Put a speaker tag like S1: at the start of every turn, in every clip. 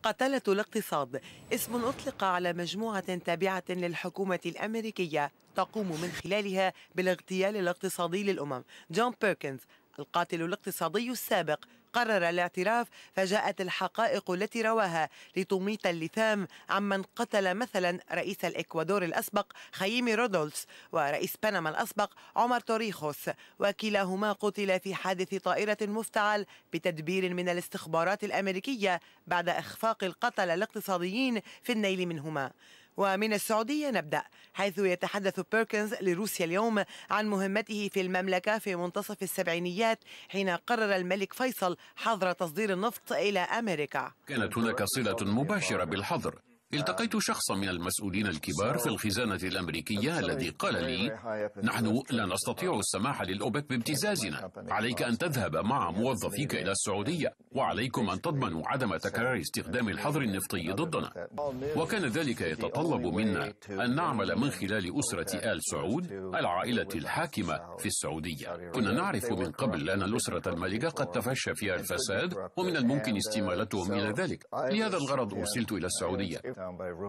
S1: قتلة الاقتصاد اسم أطلق على مجموعة تابعة للحكومة الأمريكية تقوم من خلالها بالاغتيال الاقتصادي للأمم. جون بيركنز القاتل الاقتصادي السابق قرر الاعتراف، فجاءت الحقائق التي رواها لتميط اللثام عمن قتل مثلا رئيس الإكوادور الأسبق خيمي رودولفس ورئيس بنما الأسبق عمر توريخوس، وكلاهما قتل في حادث طائرة مفتعل بتدبير من الاستخبارات الأمريكية بعد إخفاق القتلة الاقتصاديين في النيل منهما. ومن السعودية نبدأ، حيث يتحدث بيركنز لروسيا اليوم عن مهمته في المملكة في منتصف السبعينيات حين قرر الملك فيصل حظر تصدير النفط إلى أمريكا.
S2: كانت هناك صلة مباشرة بالحظر. التقيت شخصا من المسؤولين الكبار في الخزانة الأمريكية الذي قال لي: نحن لا نستطيع السماح للأوبك بابتزازنا، عليك أن تذهب مع موظفيك إلى السعودية، وعليكم أن تضمنوا عدم تكرار استخدام الحظر النفطي ضدنا. وكان ذلك يتطلب منا أن نعمل من خلال أسرة آل سعود، العائلة الحاكمة في السعودية. كنا نعرف من قبل أن الأسرة المالكة قد تفشى فيها الفساد، ومن الممكن استمالتهم إلى ذلك. لهذا الغرض أرسلت إلى السعودية.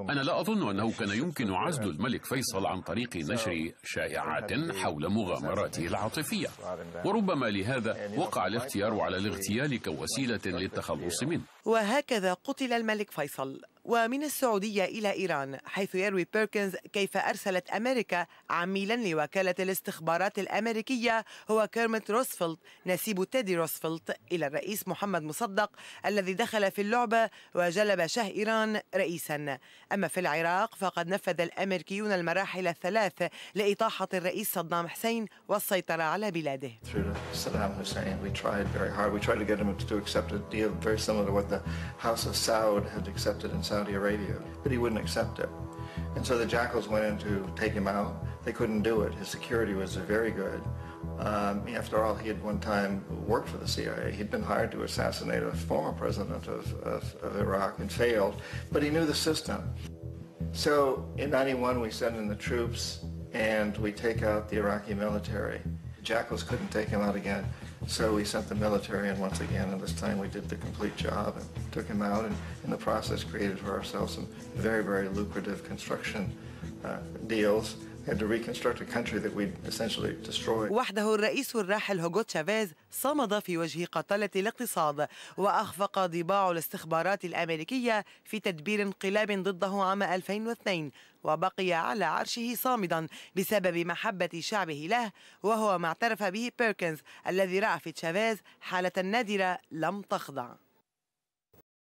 S2: أنا لا أظن أنه كان يمكن عزل الملك فيصل عن طريق نشر شائعات حول مغامراته العاطفية، وربما لهذا وقع الاختيار على الاغتيال كوسيلة للتخلص منه.
S1: وهكذا قتل الملك فيصل. ومن السعودية إلى إيران، حيث يروي بيركنز كيف أرسلت أمريكا عميلا لوكالة الاستخبارات الأمريكية هو كيرميت روزفلت نسيب تيدي روزفلت إلى الرئيس محمد مصدق الذي دخل في اللعبة وجلب شه إيران رئيسا. أما في العراق فقد نفذ الأمريكيون المراحل الثلاث لإطاحة الرئيس صدام حسين والسيطرة على بلاده.
S3: Saudi Arabia, but he wouldn't accept it. And so the Jackals went in to take him out. They couldn't do it. His security was very good. After all, he had one time worked for the CIA. He'd been hired to assassinate a former president of Iraq and failed, but he knew the system. So in 91, we send in the troops and we take out the Iraqi military. The Jackals couldn't take him out again. So we sent the military in once again, and this time we did the complete job and took him out, and in the process created for ourselves some very, very lucrative construction deals. We had to reconstruct a country that we'd essentially destroyed.
S1: وحده الرئيس الراحل هوغو تشافيز صمد في وجه قتلة الاقتصاد، وأخفق ضباع الاستخبارات الأمريكية في تدبير انقلاب ضده عام 2002، وبقي على عرشه صامدا بسبب محبة شعبه له، وهو ما اعترف به بيركنز الذي رأى في تشافيز حالة نادرة لم تخضع.